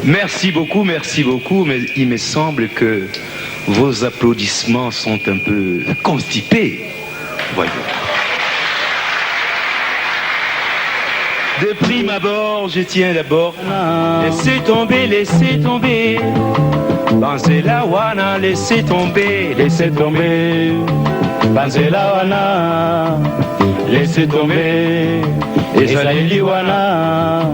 Merci beaucoup, mais il me semble que vos applaudissements sont un peu constipés. Voyons. De prime abord, je tiens d'abord. Laissez tomber, laissez tomber. Pensez la wana, laissez tomber, laissez tomber. Pensez la wana, laissez tomber. Et j'allais wana.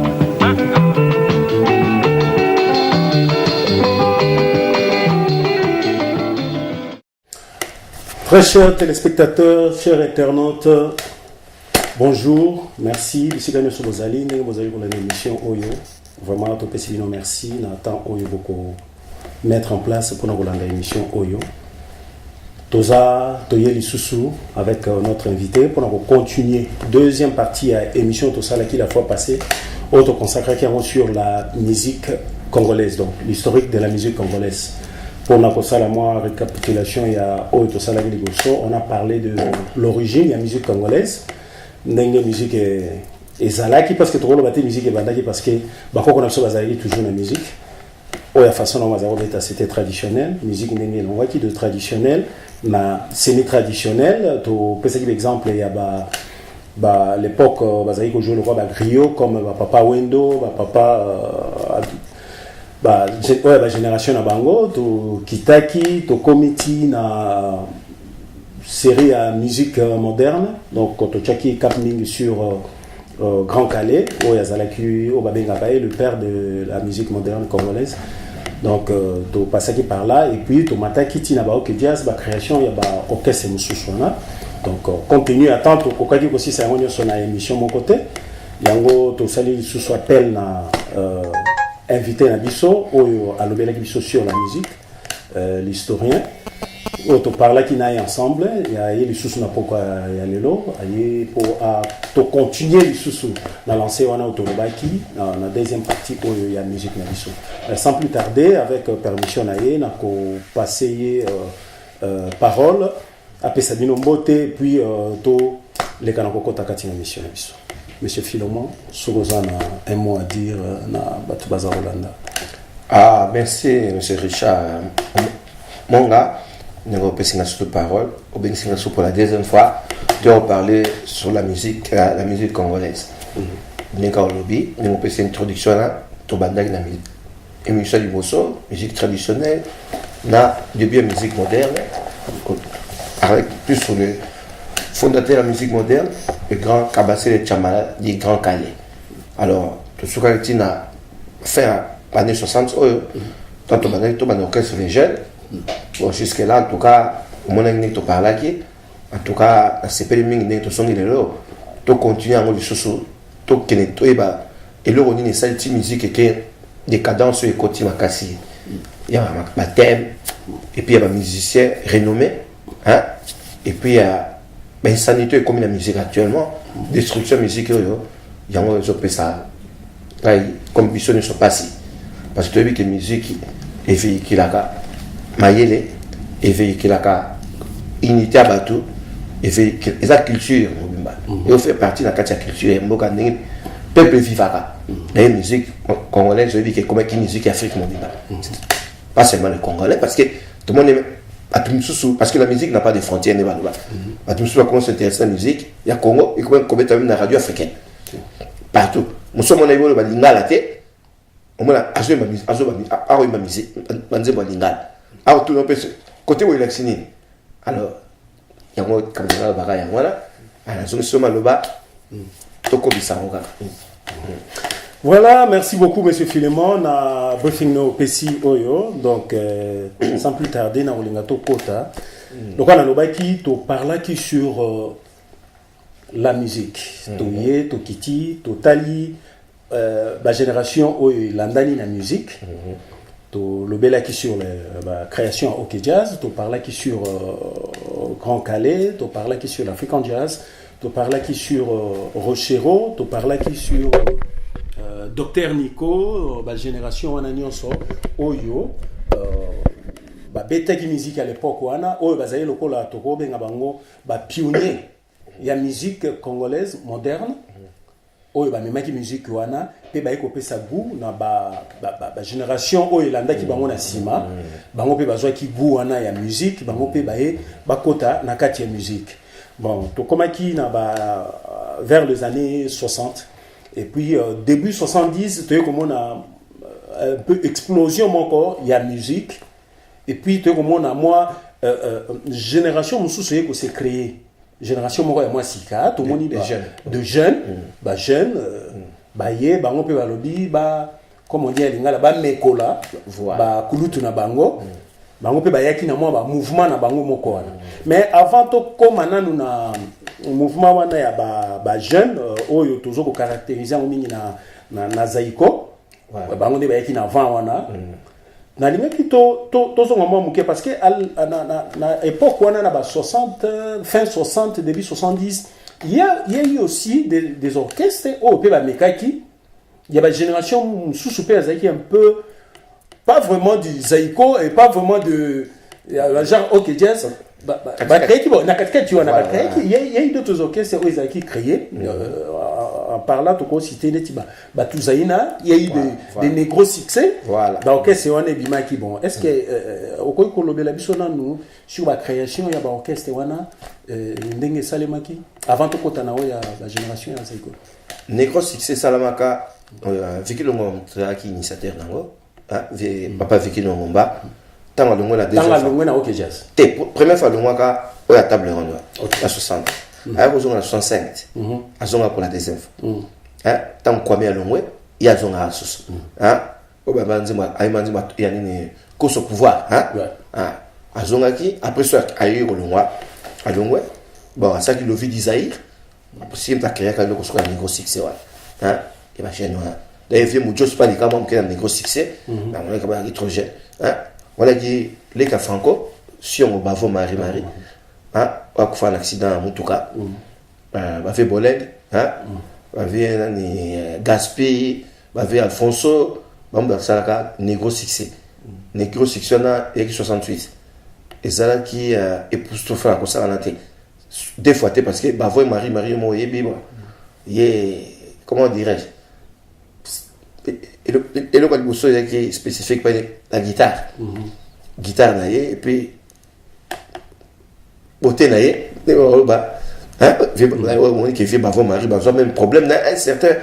Très chers téléspectateurs, chers internautes, bonjour, merci. Ici Gagnon Sobozali, vous allez pour l'émission Oyo. Vraiment, tout le monde merci. Nathan Oyo beaucoup mettre en place pour nous l'émission Oyo. Toza Toyeli Soussou avec notre invité pour nous continuer. Deuxième partie à l'émission Tosala qui la fois passée, autre consacré sur la musique congolaise, donc l'historique de la musique congolaise. Pour la récapitulation, il y a on a parlé de l'origine de la musique congolaise. La musique est zalaki parce que tout le monde musique est bandaki parce que on a toujours la musique. La façon dont c'était traditionnel, musique qui de traditionnel, mais semi-traditionnel. Pour exemple, il y a l'époque où on jouait le roi griot comme papa Wendo, papa. Génération na bango to kitaki to komiti na série à musique moderne donc to chaki capning sur Grand Calais où yazalaki au babenga le père de la musique moderne congolaise donc to passaki par là et puis to mataki tina ba ok jazz ba création ya ba orchestre mususwana donc continue attendre kokaki aussi ça on sur na émission mon côté yango to sali sous appel na invité à Bisso, à l'obéla Bisso sur la musique, l'historien. On parle qui n'a ensemble, il y a les sous-sous pourquoi il y a les lots, pour continuer les sous-sous, on a lancé on a autobaki, dans la deuxième partie où il y a la musique na Bisso. Sans plus tarder, avec permission on a passé parole, après Sabino Mbote, puis les Kanakoko Takati na mission na Bisso. Monsieur Philomon, Sorozan a un mot à dire na Batubaza Rolanda. Ah, merci, monsieur Richard. Mon gars, nous avons passé la parole. Pour la deuxième fois, nous avons parlé sur la musique congolaise. Nous avons passé une introduction à la émission du Bosso, musique traditionnelle, début de musique moderne, avec plus sur le fondateur de la musique moderne, le grand Kabassé de Tchamala, du Grand Calais. Alors, tout ce qui a fait en années 60, tant que on orchestre les jeunes, jusque-là, en tout cas, on a dit en tout cas, c'est pas le même que son héros, tout continue à le sous tout qui est et là, on a une salle de musique qui est des cadences et côté Makassi. Il y a un thème, et puis il y a un musicien renommé, hein, et puis il y a mais sanité comme la musique actuellement, destruction musique, il y a un peu ça. Comme mission ne sont pas si. Parce que tu as vu que la musique est véhiculée à Mayele, est véhiculée à unité à Batou, est véhiculée à la culture. Et on fait partie de la culture. Le peuple vivant. La musique congolaise, je dis que comme une musique africaine, pas seulement le Congolais, parce que tout le monde est. Parce que la musique n'a pas de frontières. Tout le monde commence à s'intéresser à la musique. Il y a Congo, il y a combien de radio africaine. Partout. Nous sommes en Aïwo, le Lingala, on a ajout ma musique, Manze Lingala. Alors, tout le monde, côté où il a signé. Alors, il y a un camarade de Bagaya, voilà. Alors, nous sommes à l'Oba, Toko Bissaroga. Voilà, merci beaucoup, monsieur Philemon. Na briefing no Pessi Oyo. Donc, sans plus tarder, na Olingato Kota. Donc, on a l'obaki, to parla qui sur la musique. Toye, to kiti, to tali, la génération Oyo, landani la musique. To l'obela qui sur la création OK Jazz. To parla qui sur Grand Calais. To parla qui sur l'African Jazz. To parla qui sur Rochero. To parla qui sur Docteur Nico, la génération Ananionso, Oyo, bêta qui musique à l'époque, Oyo, Bazaï, le Kola, Toko, Bengabango, pionnier, il y a musique congolaise moderne, oyo bamemaki musique wana pe baye kopesa goût na ba génération oyo elandaki bango na nsima bango pe bazwaki goût wana ya musique bango pe baye bakota na kati ya musique. Bon, tokomaki na vers les années 60 et puis début 70 toye komona un peu explosion encore il y a musique et puis toye komona moi génération mosusu ye ko se créer génération moko ya moi sika to moni de jeunes baye bango pe balobi ba comme on dit en lingala ba mekola ba kulutu na bango bango pe bayaki na moi ba mouvement na bango moko wana mais avant to koma nanu na mouvement wana ya ba jeunes oyo tozo ko caractériser en mingi na zaiko bango ne bayaki na avant wana na limaki to zonga mwa muke parce que na époque wana na ba 60 fin 60 début 70 il y a eu aussi des orchestres au pe ba mekaki il y a ba génération sous azaki un peu pas vraiment du zaiko et pas vraiment de genre OK jazz créé il y a eu d'autres orchestres qui créé en parlant de quoi citer les tiba Batuzaina il y a eu des négros succès d'orchestre on est bima qui bon est-ce que au quoi kolobé la bisona nous sur la création il y a ba orchestre wana ndenge salemaki avant to kotana ya la génération ya zaiko négros succès salamaka Vicky Longo qui initiateur nango papa Vicky Longomba tant longo la deuxième na OK jazz première fois longo ka o ya table ronde la 60 à cause la 65 azonga pour la deuxième fois tant kwame ya longo ya zonga asus o baba nzima aymanzima ya nini koso pouvoir azonga ki après ça ayi longo a longo bon ça qui le vit d'Isaïr si on t'a créé quand le koso ka négro succès et ma chaîne d'ailleurs vieux Moujos pas quand même qui a un gros succès on est quand même trop jeune voilà dit les cas franco si on bavo Marie on a fait un accident à Mutuka va fait Bolène va faire Gaspi va faire Alfonso va me ça là négro succès na et 68 et ça là qui époustoufle comme ça en tête des fois parce que bavo Marie mo yebibo comment dirais-je et le quoi de qui est spécifique par la guitare guitare naie et puis beauté naie on qui fait bavo Marie besoin même problème dans un certain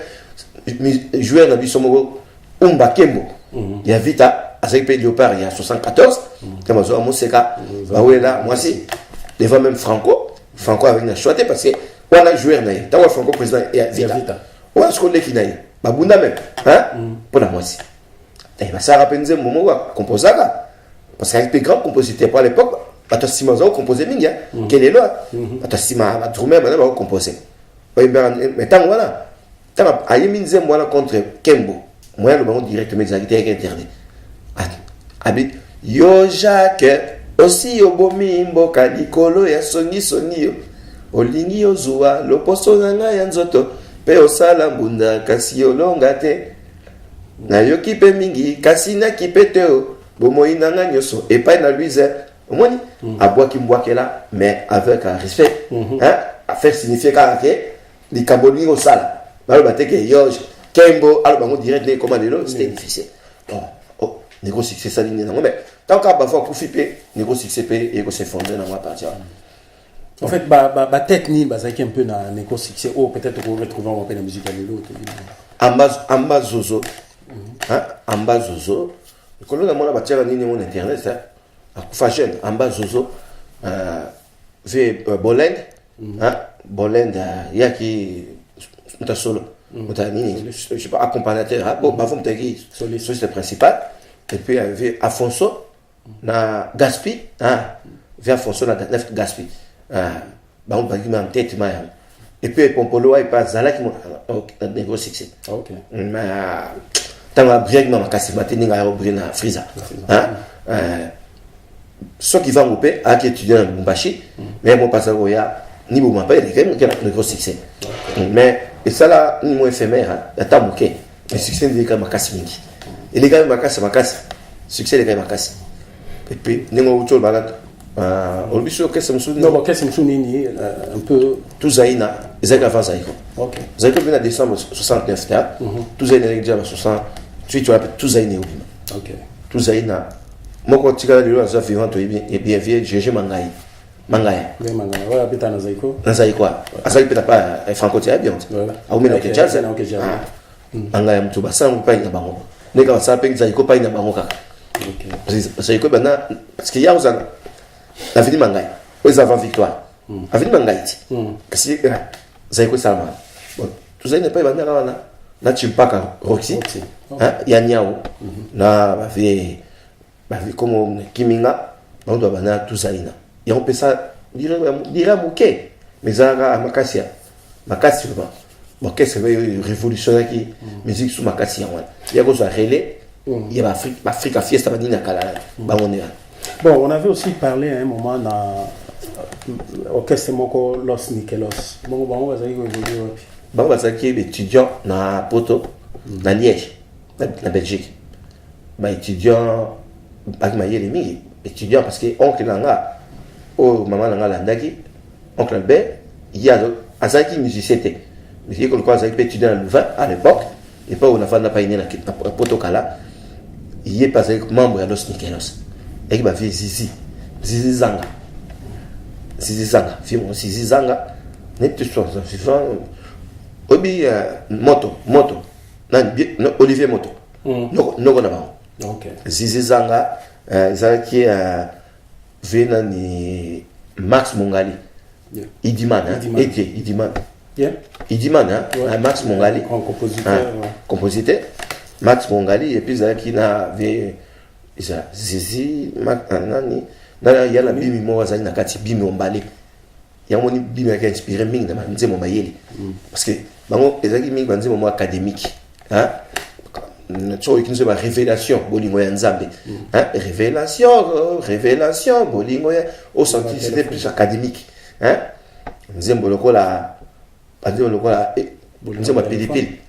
joueur dans bisomo Umba Kembo il y a vite à ce pays de part il y a 74 comme ça moi c'est là moi si devant même Franco avec la choité parce que on a joueur naie tant Franco président et vita on a ce qu'on est naie babunda même pour la moitié et ça rappelle un moment où composer parce qu'avec les grands compositeurs pour l'époque bato simazo composer mingi quel est là bato sima drummer bana ba composer mais tant voilà tant ayeminze moi contre Kembo moi le bango directement exactement interdit abi yo Jacques aussi obomi mboka likolo ya songi yo olingi ozwa loposo nanga ya nzoto pe osala mbunda kasi olonga te na yoki pe mingi kasi na kipete bomoi nanga nyoso epai na Louise omoni abwaki mbwakela mais avec un respect à faire signifier que likambo lingo sala baloba te ke yo Kembo aloba ngo direct comme lelo c'était difficile bon négo succès ça ligne nango mais tant qu'à bafo kufipe négo succès pe et ko s'effondrer dans ma partie en fait technique bazaki un peu na négo succès peut-être qu'on retrouver un peu la musique à lelo amba zozo amba zozo kolo na mona batia nini mon internet akufa jeune amba zozo ve Bolène Bolène ya ki muta solo muta nini je sais pas accompagnateur bon bavon mtaki soliste principal et puis avait Afonso na Gaspi ve Afonso na Gaspi ba on bagi ma tête ma et puis Pompolo il pas zalaki mo négro succès OK mais tant briève na makasi matini nga obrina Friza ceux qui vont au pays à qui étudier dans Mumbashi mais bon parce que ya ni bon pas il y a quand même un gros succès mais et ça là ni moins éphémère la tamuke le succès de quand makasi mingi et les gars makasi succès les gars makasi et puis ningo utol balat au biso qu'est-ce que non qu'est-ce que nini un peu tout zaina ezaki avant Zaïko. Ok. Zaïko vient en décembre 69 là. Tout Zaïna est déjà 60. Tu vois tout Zaïna est obima. Ok. Tout Zaïna. Moi quand tu regardes le ça vivant et bien vieux GG Mangaï. Mangaya. Oui, Mangaya. Ouais, habita na Zaïko. Na Zaïko. Asa peut pas franco tia bien. Voilà. Au menos que jazz. Mangaya mtu basa mpa ina bango. Neka ça pe Zaïko pa ina bango kaka. Ok. Zaïko bana parce qu'il y a aux l'avenir Mangaya. Aux avant victoire. Avenir Mangaya. Parce que Zaïko Salman. Bon, tout ça n'est pas bana là na chimpaka Roxy. Hein, ya nyao. Na ba comme Kiminga, on doit bana tout ça ina. Et on peut ça dire mouké mais ça a makassia makassi vraiment bon qu'est-ce que révolutionnaire qui musique sous makassi en il y a quoi ça relais il y a Afrique fiesta badina kala ba on est bon on avait aussi parlé à un moment dans orchestre moko Los Nikelos bon on va dire évoluer bon on va dire qui étudiant na Porto na Liège na Belgique ba étudiant ba mayele mi étudiant parce que oncle nanga oh maman nanga landaki oncle Albert il y a azaki musicien mais il y a quoi azaki étudiant à Louvain à l'époque et pas on a fait pas na Potokala il est passé membre de Los Nikelos et il va faire Zizi Zanga Zizi Zanga n'est plus sur ça obi moto Olivier Moto non na ba ok Zizi Zanga zaki vena ni Max Mongali Idiman Max Mongali compositeur Max Mongali et puis qui na Zizi nani y a la bimi mo wazali na kati bimi ombale ya moni bimi qui a inspiré mingi na nzemo mayele parce que bango ezaki mingi banzemo mo académique hein tu qui nous révélation bolingo ya nzambe hein révélation bolingo ya au senti c'était plus académique hein nzembo lokola nzembo pilipili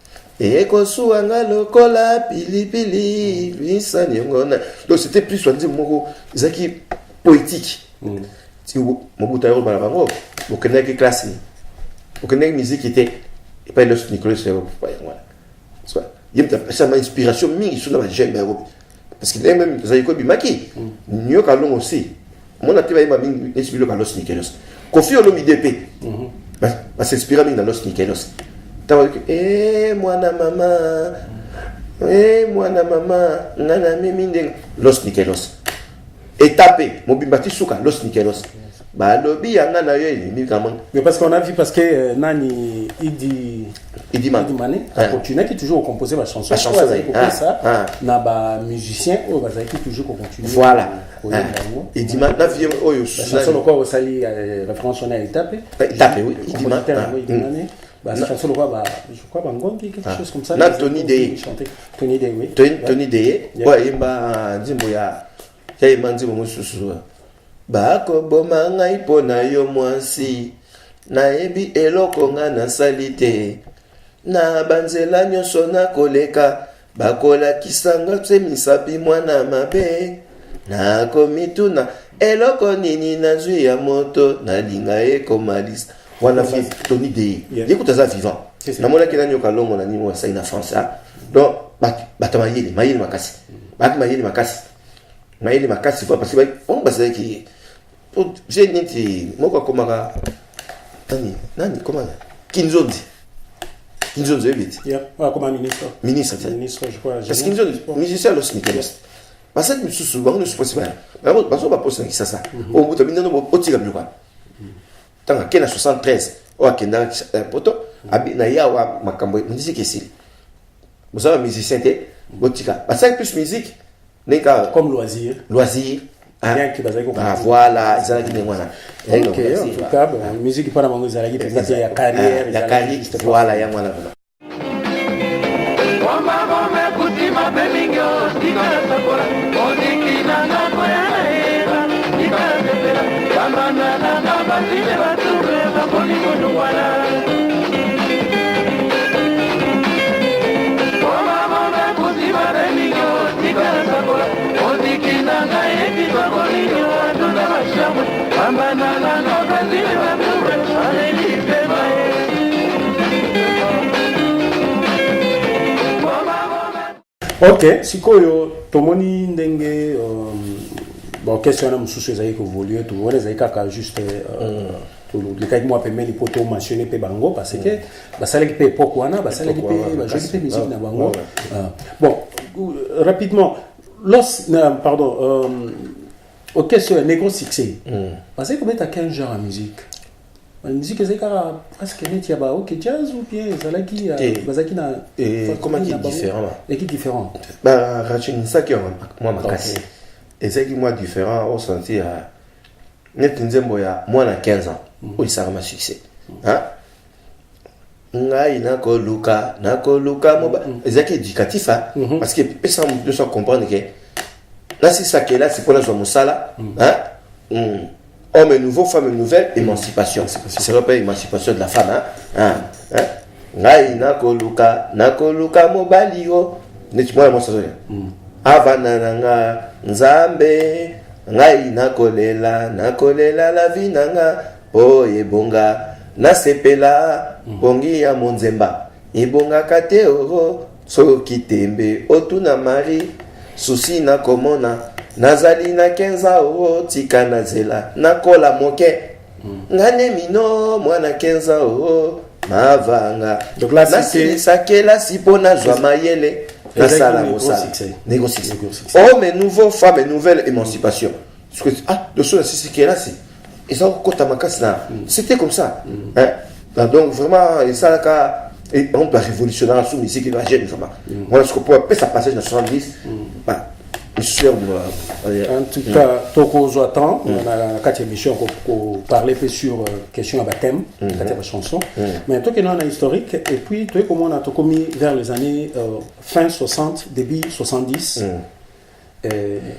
et kosuanga lokola pilipili luisani ngona donc c'était plus soit nzembo zaki poétique ti mobuta yo bana bango bokenaki classe bokenaki musique était et pas Los Nicolas voilà il y a une inspiration mingi sur la jeune parce que même Zaïko Bimaki New Kalong aussi mon atelier m'a mis inspiré par Los Nikelos Kofi Olomide va s'inspirer dans Los Nikelos mwana mama nana mimi Los Nikelos étapé mobimbati suka Los Nikelos balobi yanga na yo ni vraiment mais parce qu'on a vu parce que nani Idi Mané a continué qui toujours composer ma chanson ça na ba musicien ou ba qui toujours continuer voilà Idi Mané na vie oyo chanson quoi au sali référence on a étapé oui Idi Mané bah chanson quoi je crois bangongi quelque chose comme ça na Tony Dey oui Tony Dey ouais imba nzimbo ya nzimbo mususu bako boma ngai pona yo mwasi nayebi eloko nga nasali te na banzela nyonso nakoleka bakolakisanga tse misapi mwana mabe nakomituna eloko nini nazwi ya moto nalinga ekomalisa wana fi Tony Dey écoute ça vivant namonaki nani okalongo na nini wasai na France donc batamayeli makasi mayeli makasi parce que on basa ki j'ai dit moko komaka nani comment Kinzondi vite comme ministre je crois parce que Kinzondi musicien Los Nikelos parce que mususu bango ne suppose pas baso ba poste ça au bout de minano otika byoka tanga kena 73 o akenda poto abi na yawa makambo musique ici vous savez musicien te otika parce que plus musique neka comme loisir voilà ça qui mwana ok en tout cas la musique pas na bango ezalaki peut-être ya carrière voilà ya mwana Ok, sikoyo tomoni ndenge bon question na mususu ezali ko évoluer tout on ezali kaka juste tout le cas moi pemeli poto mentionner pe bango parce que basalaki pe époque wana basalaki pe bajoli pe musique na bango. Bon, rapidement pardon ok sur Negro Succès. Parce que comment tu as 15 genres en musique. La musique c'est presque net, il y a ok jazz ou bien zalaki bazaki na comment qui est différent et qui différent bah rachine ça qui moi ma casse et c'est qui moi différent au senti à net nzembo ya moi na 15 ans où il sera ma succès hein ngai na ko luka moba ezaki éducatif parce que personne ne doit comprendre que là c'est ça que là c'est pour la musala hein homme nouveau, femme nouvelle, émancipation. C'est pas émancipation de la femme. Ngai nakoluka mobali yo. Netimwa mo sazo. Avana nanga nzambe. Ngai nakolela la vie nanga. Oye bonga nasepela bongi ya monzemba. Ibonga kate oro soki tembe otuna mari susi na komona. Nazali na 15 ans tika na zela nakola moke ngane mino mwana 15 ans mavanga donc là c'est sakela sipona zwa mayele na sala mosala négocier homme nouveau femme nouvelle émancipation de ce c'est que là c'est ils ont kota makasi na c'était comme ça hein donc vraiment et ça là et on peut révolutionner sous musique et la jeune vraiment voilà ce qu'on peut appeler ça passage dans 70 en tout cas, Toko Zoatan, on a 4 émissions pour parler sur question à baptême, 4 chansons. Mais en tout cas, on a historique. Et puis, tu sais comment on a commis vers les années fin 60, début 70.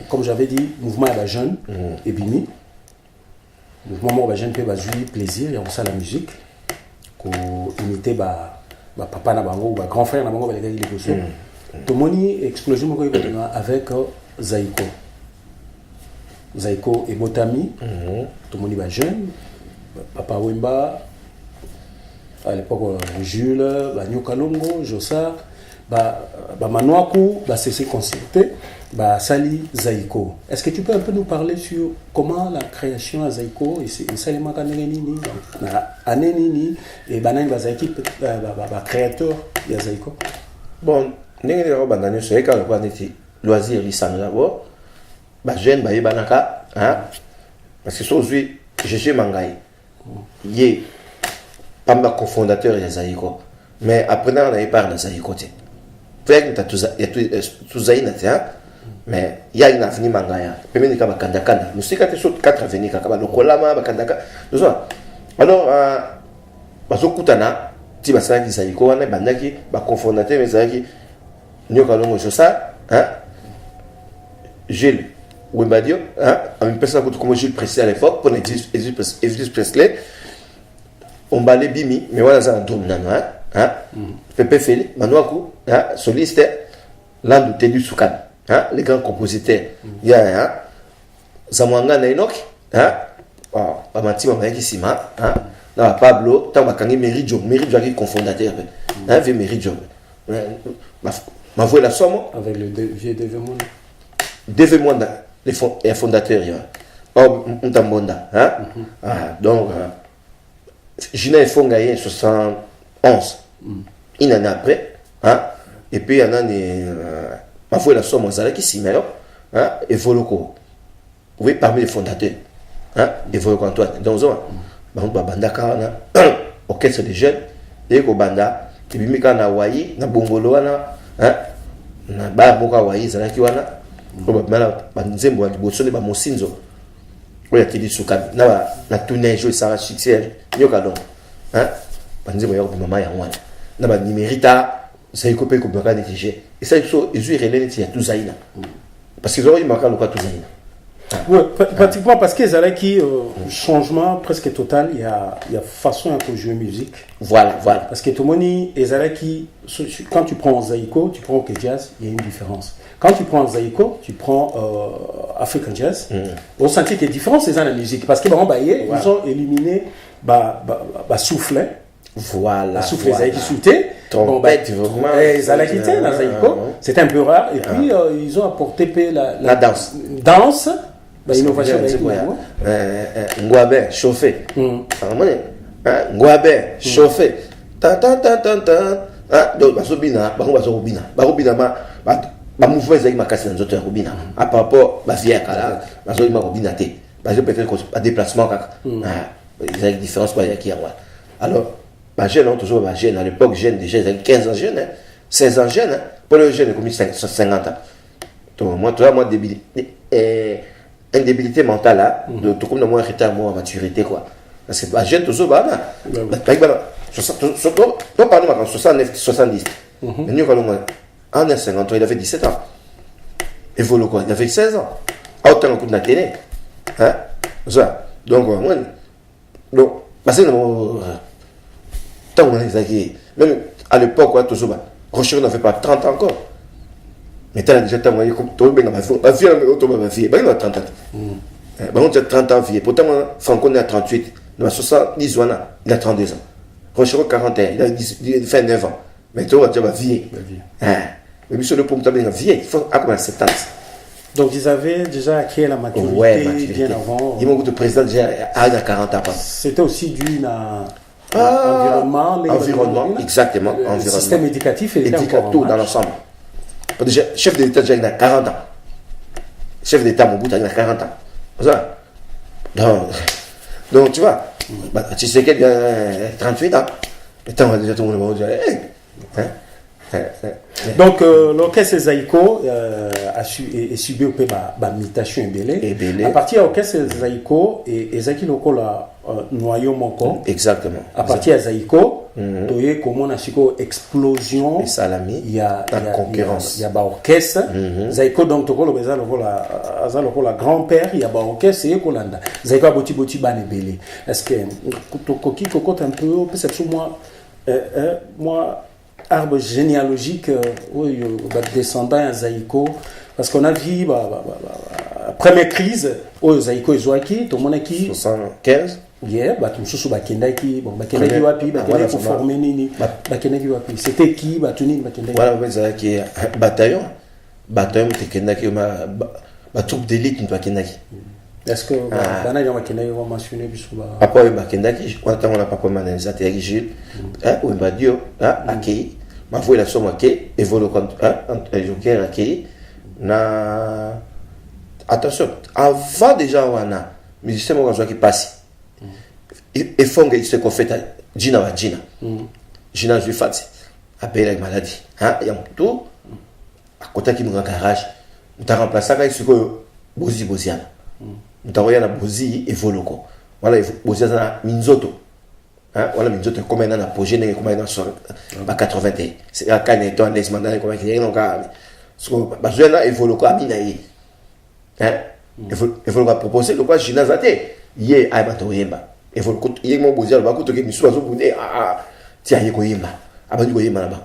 Comme j'avais dit, mouvement à jeune et bimi. Mouvement à jeune peut jouer plaisir, il y a aussi la musique. Pour imiter papa na bango ou grand frère na bango, les gars, tout le monde explosion avec Zaiko et Botami, tout le monde est jeune, Papa Wemba, à l'époque Jules, Nyuka Longo, Jossa, Manouakou, c'est consulté, Sali Zaiko. Est-ce que tu peux un peu nous parler sur comment la création à Zaiko et Salima Kanenini, Anenini et Banan Zaiki, créateur de Zaiko? Bon, ndenge ndeko bandani so eka kwa neti loisir lisano d'abord ba jeune ba yebanaka hein parce que so zui GG Mangai ye pamba cofondateur ya Zaiko mais après on a parlé de Zaiko te fait que tu zaina te hein mais ya ina fini Mangaya pemeni ka bakanda kanda musika te so 4 avenue ka ba lokolama bakanda ka alors bazokutana ti basalaki Zaiko wana bandaki ba cofondateur mais Zaiki Nyoka Longo Jossa, hein? Gilles Wembadio, hein? Une personne comme Gilles Presley à l'époque, pour Elvis Presley, on balait Bimi, mais voilà, ça a un tour maintenant, hein? Pepe Feli, Manouakou, hein? Soliste, Landou Tedu Soukan, hein? Les grands compositeurs, il y a, hein? Zamwanga Nainok, hein? Bamanti Mamayaki Sima, hein? Là, Pablo, Tamakangi Meridio qui est cofondateur, hein? Vieux Meridio. Ma voix la somme avec le vieux Devemonda. Devemonda, les fondateurs, oh, Ntambonda, hein? Donc, Gina et Fongaye 71, une année après, hein? Et puis il y en a ma voix la somme, qui s'y met, hein? Et Voloko, oui, parmi les fondateurs, hein? Et Voloko Antoine, donc, Banda Karana, orchestre des jeunes, et Banda, et puis Mika na Hawaii, na Bongolo, hein? Na ba boka wa izalaki wana ko ba nzembo ya liboso ne ba mosinzo oya kidi suka na tunejo sara succès nyoka donc hein ba nzembo ya mama ya wana na ba numérita ça ikope ko baka netije et ça so ezu relene ti ya tuzaina parce que ils marquent le quoi tuzaina. Oui, pratiquement parce que Zalaki, changement presque total, il y a façon à jouer musique. Voilà. Parce que tout le monde est Zalaki, quand tu prends Zaiko, tu prends OK Jazz, il y a une différence. Quand tu prends Zaiko, tu prends African Jazz, on sentit qu'il y a une différence dans la musique. Parce que ils ont éliminé soufflet. Voilà. Souffle Zaïki Souté. Trompette, vraiment. Zalakité, la Zaïko. C'était un peu rare. Et puis, ils ont apporté la danse. Danse. Innovation. Ngwabe, chauffé. Ngwabe, chauffé. Donc, basobina, mouvement ezali makasi na nzoto ya kobina a par rapport bavie ya kala bazoyima kobina te bazo peut-être déplacement kaka ezali différence kwa yaki yango alors bajeune toujours bajeune à l'époque jeune déjà ezali 15 ans jeune 16 ans jeune pour le jeune comme 50 ans donc moi débilité mentale là de tout comme moi retard moi maturité quoi parce que bajeune toujours bana surtout on parle de 69 70 mais nous quand en 53, il avait 17 ans. Et Voloko, il avait 16 ans. Autant coup de la télé. Hein? Ça. Donc, moi, parce que tant qu'on est même à l'époque, toujours, Rocher n'avait pas 30 ans encore. Mais tu as déjà témoigné comme tout le monde. Ma fille, il a 30 ans. Il a 30 ans, fille. Pourtant, Franco est à 38. Il a 70 ans, il a 32 ans. Rocher, 41, il a fait 9 ans. Mais tu vois, tu vas vieillir. Mais sur le point de vue vieillir, il faut avoir 70. Donc, ils avaient déjà acquis la maturité, bien avant. Ils m'ont dit que le président déjà a 40 ans. C'était aussi dû à l'environnement. Environnement, exactement. Le système éducatif et tout dans l'ensemble. Déjà, chef de l'État, déjà, il a 40 ans. Chef d'État, mon bout, il a 40 ans. Donc, tu vois, tu sais qu'il a 38 ans. Et tu déjà tout le monde va dire, donc l'orchestre Zaïko a subi un peu ma mutation ébélée. À partir de l'orchestre Zaïko et Zaki Lokola noyau moko. Exactement. À partir de Zaïko, tu vois comment on a une explosion. Il y a la concurrence. Il y a ba orchestre. Zaïko donc tu vois le grand-père, il y a ba orchestre et Kolanda. Zaïko a boti ban ébélé. Est-ce que tu cocotte un peu peut-être moi arbre généalogique descendant à Zaïko parce qu'on a vu première crise au Zaïko Ezouaki tout le monde qui 75 tout sous bakendaki bakendaki wapi bakendaki pour former nini bakendaki wapi c'était qui batuni bakendaki voilà Zaïki bataillon tekendaki ma troupe d'élite bakendaki. Est-ce que bana yo bakendaki va mentionner biso ba papa bakendaki on a papa manenza te Gilles ou Badio akei ma voix la somme akei évolue comme un joker akei na attention avant déjà wana musicien mo qui passe et fonga il se confeta Gina Gina je fati appelle la maladie ya tout à côté qui me garage on t'a remplacé avec ce que boziana on t'a envoyé na bozi évolue quoi voilà boziana minzoto voilà minzoto comme un apogée n'est comme un sur 81 c'est à quand est un des mandats comme il y a donc besoin là évolue quoi minaï évolue va proposer le quoi Gina zate yé ai bato yemba évolue yé mon bozia ba ko to ke misu bazo bune tia yé ko yemba abandi ko yemba là-bas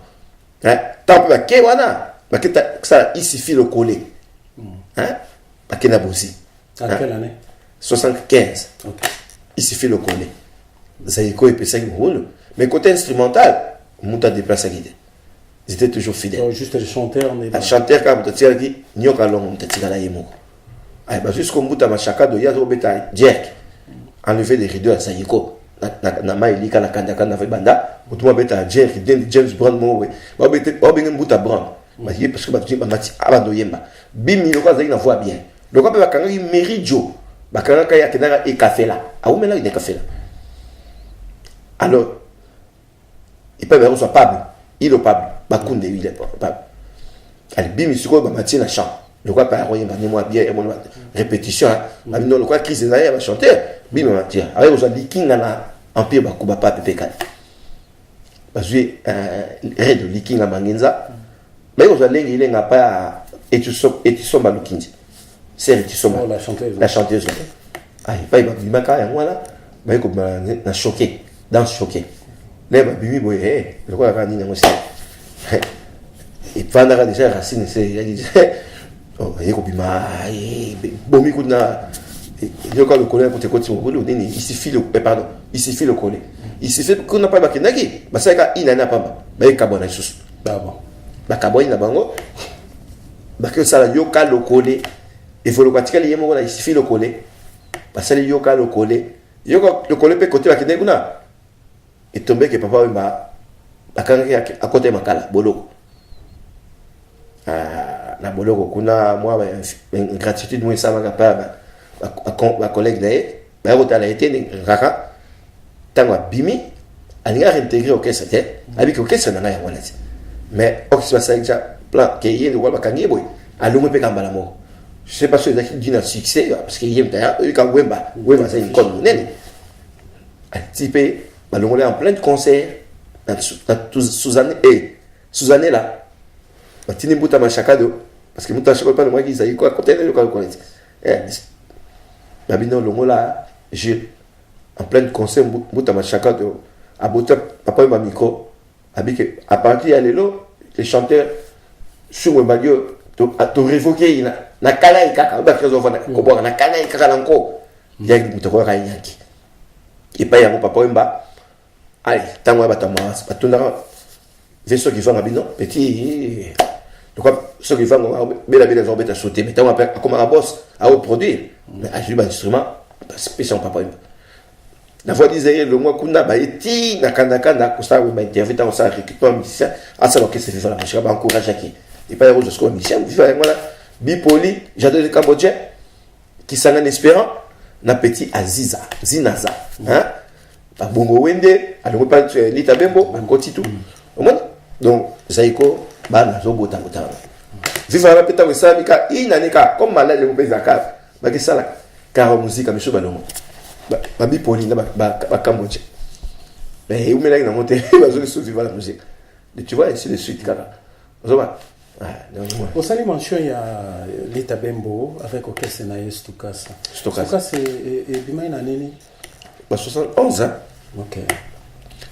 tant que ke wana ba ke ça il suffit le coller ba ke na bozi à quelle année 75 okay. Il suffit le coller Zaïko et Pesaki rôle mais côté instrumental Mouta déplace guide ils étaient toujours fidèles juste les chanteurs mais chanteur comme tu tire qui nyoka long on te tire là yemo ay ba jusqu'au Mouta machaka de yazo beta jerk enlever les rideaux à Zaïko na mailika la kanda kana fait banda mutuma beta jerk James Brown mo we ba beta ba Mouta Brown parce que ba tu ba mati abando yemba bimi le quoi na voix bien le quoi ba kanga meridio ba kanga ya kenanga e café là a où maintenant il est café là alors il peut avoir soit Pablo il est Pablo Bakunde il est Pablo allez bimi siko ba mati na chant le quoi pas royer ba ni moi bien répétition ba non le quoi crise na ya chanter bimi mati avec aux likinga na empire ba kuba pa ppk ba jouer red likinga bangenza mais aux lengi lenga pa et tu sommes lukinji c'est tu sommes la chanteuse ah il pas il m'a quand même voilà mais comme na choqué dans choqué les baby boy le quoi va dire moi c'est et pendant déjà racine c'est il dit oh il ko bima bomi kuna yoka le coller pour te continuer boulot nini il suffit le pardon il suffit le coller il suffit qu'on n'a pas bakinaki basaka inana pamba ba kabona susu Bon. ba kabona na bango ba que ça yoka le coller il faut le pratiquer yemo il suffit le coller parce que yoka le coller peut côté bakinaki kuna et tomber que papa ba bakanga à côté makala boloko na boloko kuna moi gratitude moi ça m'a pas ma collègue d'ailleurs ba rota la été raka tangwa bimi alinga réintégrer au caisse c'était avec au caisse na ya wala mais au soit ça déjà plan que yé le wala kangi boy alungu pe kambala mo je sais pas si il a dit un succès parce que yé d'ailleurs il quand wemba c'est une comme nene un petit peu balungu en plein de concert Suzanne là batini mbuta mashakado parce que mbuta shakado pas moi qui ça quoi côté le quoi connaître babino longo là j'ai en plein concert mbuta mashakado abota papa ma micro abike à partir de lelo les chanteurs sur le badio to révoquer na kala ikaka ba kezo vona ko boka na kala ikaka lanko ya mbuta ko ka yaki et pas ya papa mba allez tango batama batunda vaisseau qui va bien petit donc ceux qui vont bela vont beta sauter mais tant après comme un boss à produire mais à jouer instrument spécial papa la voix disait le mois kuna ba eti na kanda ko ça ba interview dans ça recrutement musicien à ça que c'est vivre la musique ba encourager qui et pas rose jusqu'au musicien vivre avec moi là bipoli j'adore le cambodgien qui s'en en espérant na petit Aziza Zinaza hein ba bongo wende alors pas lita bembo ngoti tout au moins donc Zaiko ba na zo bota viva la peta wesabika inaneka comme malade le pesa ka ba ki sala car musiqueamisho balongo ba bipoli na ba cambodgien mais il me l'a monté ba zo sous viva la musique tu vois ainsi de suite kaka zo ba Au salut mention il y a Lita Bembo avec orchestre na Stokasa et bima ina nini 71 hein. OK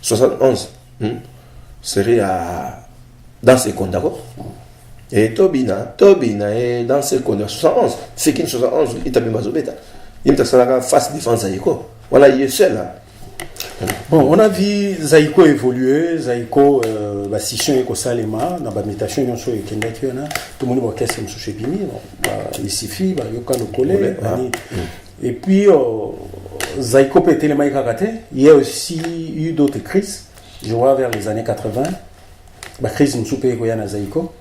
71 serait à dans ces comptes d'accord et Tobina et dans ces comptes 71 c'est qu'il 71 il t'a bien bazobeta il t'a ça face défense Zaiko voilà il est seul là. Bon, on a vu Zaiko évoluer, Zaiko la session est salema dans la méditation on soit qui est là tout le monde va casser monsieur Chebimi il suffit bah yoka le coller et puis Zaiko peut tellement karaté il y a aussi eu d'autres crises je vois vers les années 80 la crise msupe ko yana Zaiko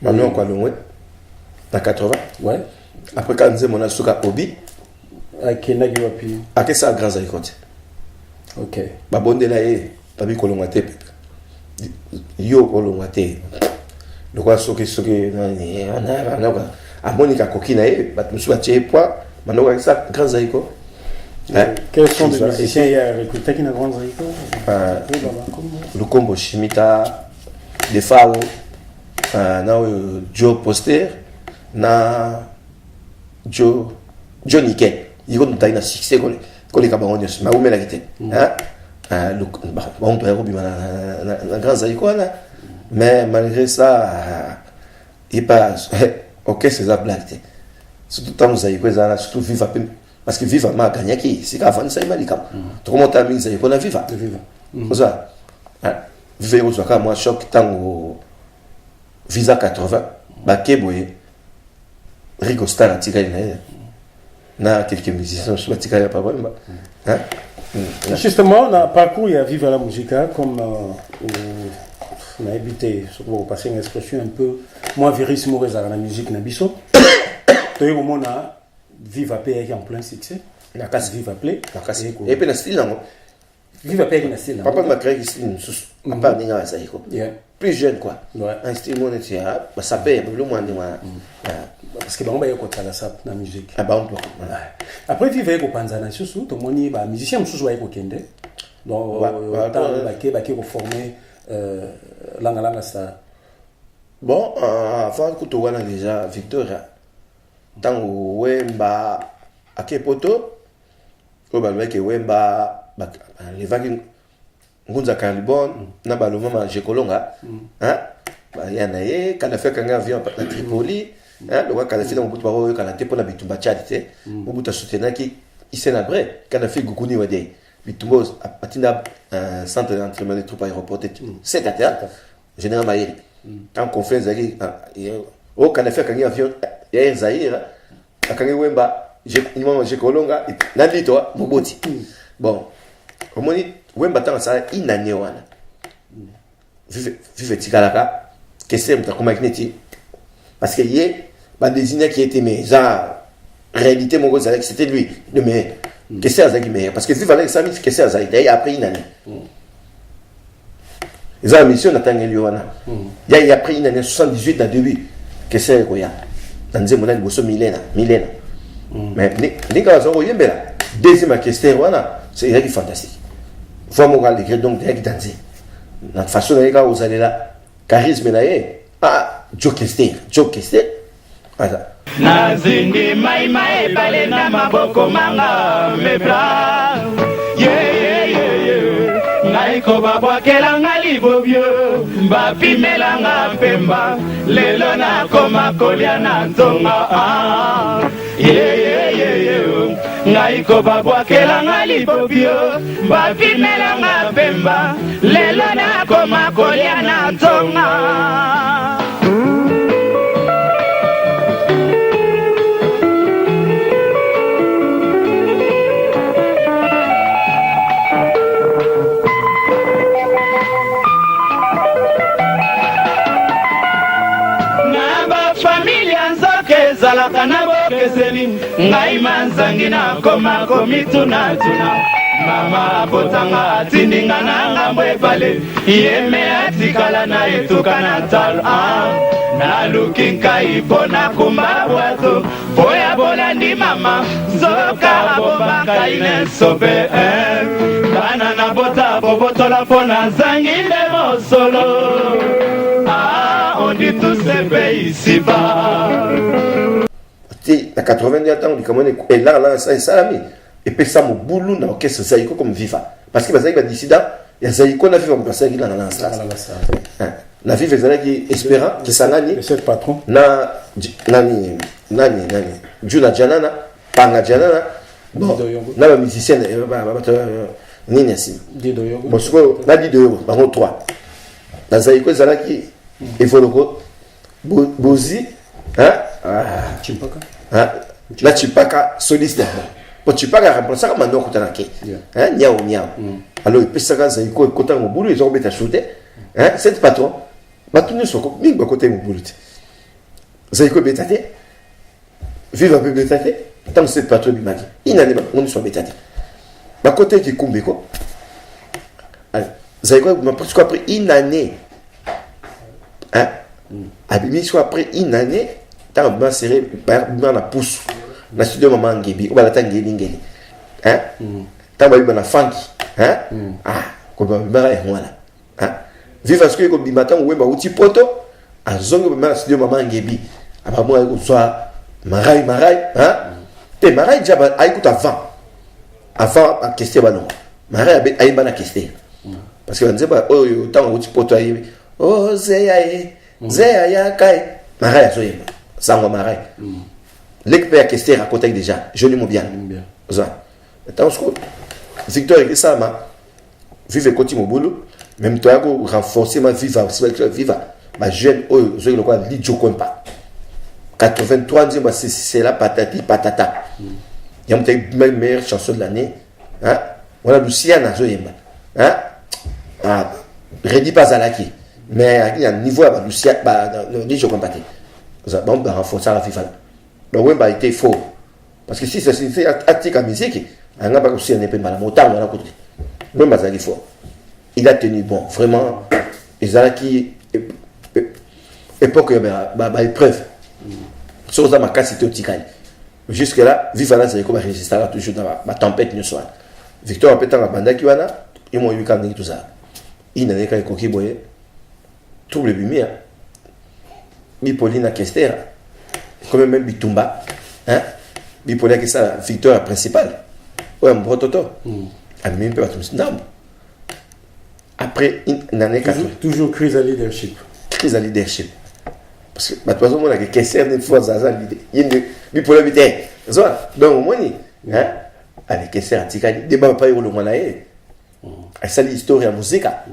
maintenant quoi loin dans 80 ouais après quand nous mon asuka obi akena giwapi akesa grand Zaiko. OK ba bondela e tabi kolongwa te yo kolongwa te lokwa soki nani ana a monika kokina e bat musu atie poa manoka ça grand Zaiko quels sont les musiciens il y a recruté qui na grand Zaiko le combo Shimita de Fao na Joe Poster na Johnny Ken ils ont taina succès quand les cabarons ne ma oumela gite hein bon doit robima na grand Zaiko là mais malgré ça il passe OK c'est ça blague surtout tant Zaiko là surtout viva parce que viva ma gagné qui c'est qu'avant ça il m'a dit comme tout comment t'as mis Zaiko na viva ça viva auxaka moi choc tango visa 80 ba keboye Rico Star atika na quelques musiciens sur Batika ya papa hein justement on a parcours il y a Viva la Musica comme on a habité pour passer une expression un peu moins virissimo dans la musique na biso to au moment na Viva Play qui en plein succès la casse Viva Play et puis na style là Viva Play na style papa m'a créé style à part ninga Zaiko plus jeune quoi un style mon était bah ça paye le moins de moi parce que on va y côté ça na musique ah bah après vivre ko panzana susu to moni ba musicien mususu wa ko kende donc ba ke ko former langa ça bon avant que tu vois déjà Victoria dans wemba akepoto ko ba meke wemba les vagues ngunza carbone na baloma ma jekolonga hein ba yana ye kana fait kanga avion à Tripoli hein le quand fait donc pour quand te pour la bitumba charité au bout de soutenir qui il s'est nabré quand fait gukuni wade bitumba atinda centre d'entraînement des troupes aéroportées c'est à terre général Maïri en conférence avec au quand fait quand avion ya Zaire akangi wemba j'ai kolonga nandi toi moboti bon au moins wemba tant ça inane wana vive tikalaka que c'est comme magneti parce que y a désigné qui était mais ça réalité mon gars c'était lui mais que c'est ça qui mais parce que vive avec ça mais que c'est ça il a après une année ils ont mission d'attendre Liona il a après une année 78 dans début que c'est quoi ya dans des monades bosso milléna mais les gars ont eu belle deuxième question voilà c'est il fantastique faut mon gars les donc direct danser notre façon de regarder aux allées là charisme là ah Joe Kester voilà Nazindi mai bale na maboko manga mebra ngai ko babwakela ngali bobyo bapimela nga pemba lelo na koma kolia na nzonga ngai ko babwakela ngali bobyo bapimela nga pemba lelo na koma kolia na nzonga. Zalaka na bokeseli ngai manzangi na koma komituna mama botanga tindinga na ngambo ebale yeme atikala na etuka na talo na lukinka ipona kumba bwato boya bolandi mama zoka bombaka ine sobe bana na bota bobotola pona zangi nde mosolo on dit tous ces pays si bas na 82 ans du Cameroun et là ça l'ami et puis ça mon boulot dans orchestre Zaïko comme viva parce que Zaïko dissident il y a Zaïko na viva parce qu'il a dans la vive Zaïki espérant que ça nani c'est le patron na nani Juna Janana Panga Janana bon na ba musicien nini asi Dido Yogo bon siko na Dido Yogo bango 3 na Zaïko Zaïki evoloko bozi Chimpaka la Chipaka soliste pour Chipaka remplacer comme un autre tanake niao alors il peut ça quand il côté mon boulot ils ont bêta shooter cette patron ba tout ne sont comme mi côté mon boulot Zaiko bêtate vive un peu bêtate tant cette patron bi maki inane ba on soit bêtate ba côté qui kumbe ko Zaiko m'a presque après une année abimi soit après une année tant bien serré par na pousse na studio maman ngebi ou la tangebi ngeli tant ba na funky ko ba voilà vive ce que ko bimata wemba uti poto azongo ba studio maman ngebi aba moi ko soit marai te marai jaba ay ko avant à question ba non marai ay ba na question parce que on ba oyo tant uti poto ay oh zeya kai marai azoyeba sango marai l'expert qui est à côté déjà joli mon bien ça attends ce Victor et ça ma vive côté mon boulot même toi ko renforcer ma viva ma jeune je le quoi li joko pas 83e c'est la patata il y a une meilleure chanson de l'année voilà Luciana zoyeba Redi pas Zalaki mais il y a un niveau à Luciana li joko pas ça bon ben renforcer la FIFA donc ouais bah était faux parce que si ça c'est attique à musique on n'a pas aussi un peu mal montant là côté ouais bah ça il faut il a tenu bon vraiment les Zalaki époque bah épreuve sur ça ma casse c'était au Tikali jusque là vive là c'est comme résister toujours dans la tempête ne soit Victor a pété la bande qui wana ils m'ont eu quand tout ça il n'a pas coquille boye tout le lumière Bipolina Kester comme même Bitumba Bipolina qui ça victoire principale ouais un prototo a même pas tout ça après une année toujours crise à leadership parce que bato bazomona ke Kesser ne fois zaza yende bipola bité donc moni hein avec Kesser atikali débat pas yolongwa na ye asali histoire ya muzika